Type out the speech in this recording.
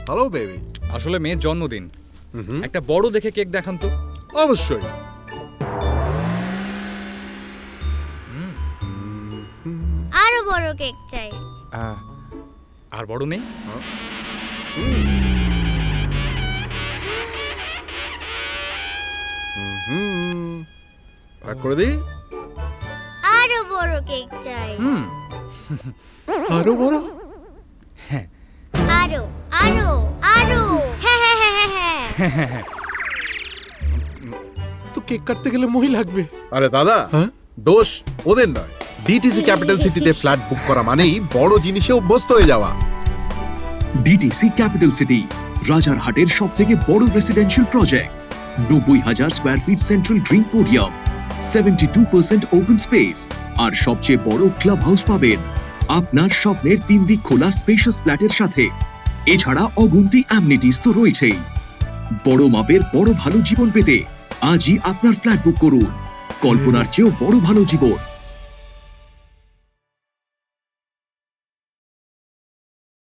Hello baby. আসলে মেয়ের জন্মদিন, একটা বড় দেখে কেক দেখান তো। অবশ্যই। আরো বড় কেক চাই। আর বড় নেই? প্যাক করে দিই। আরো বড় কেক চাই। আরো বড়? আরো আরো আরো। হ্যাঁ হ্যাঁ হ্যাঁ হ্যাঁ হ্যাঁ। তো কেক কাটতে গেলে মই লাগবে। আরে দাদা, হ্যাঁ? দোষ ওদের নয়। ডিটিসি ক্যাপিটাল সিটিতে ফ্ল্যাট বুক করা মানেই বড় জিনিসে অভ্যস্ত হয়ে যাওয়া। ডিটিসি ক্যাপিটাল সিটি রাজারহাটের সব থেকে বড় residential project. 90,000 square feet central drink podium, 72% open space আর সবচেয়ে বড় ক্লাব হাউস পাবেন আপনার স্বপ্নের 3 দিক খোলা স্পেশাস ফ্ল্যাটের সাথে। এছাড়া অগুন্তি অ্যামনিটিস তো রয়েছেই। বড় মাপের বড় ভালো জীবন পেতে আজই আপনার ফ্ল্যাট বুক করুন। কল্পনার চেয়েও বড় ভালো জীবন।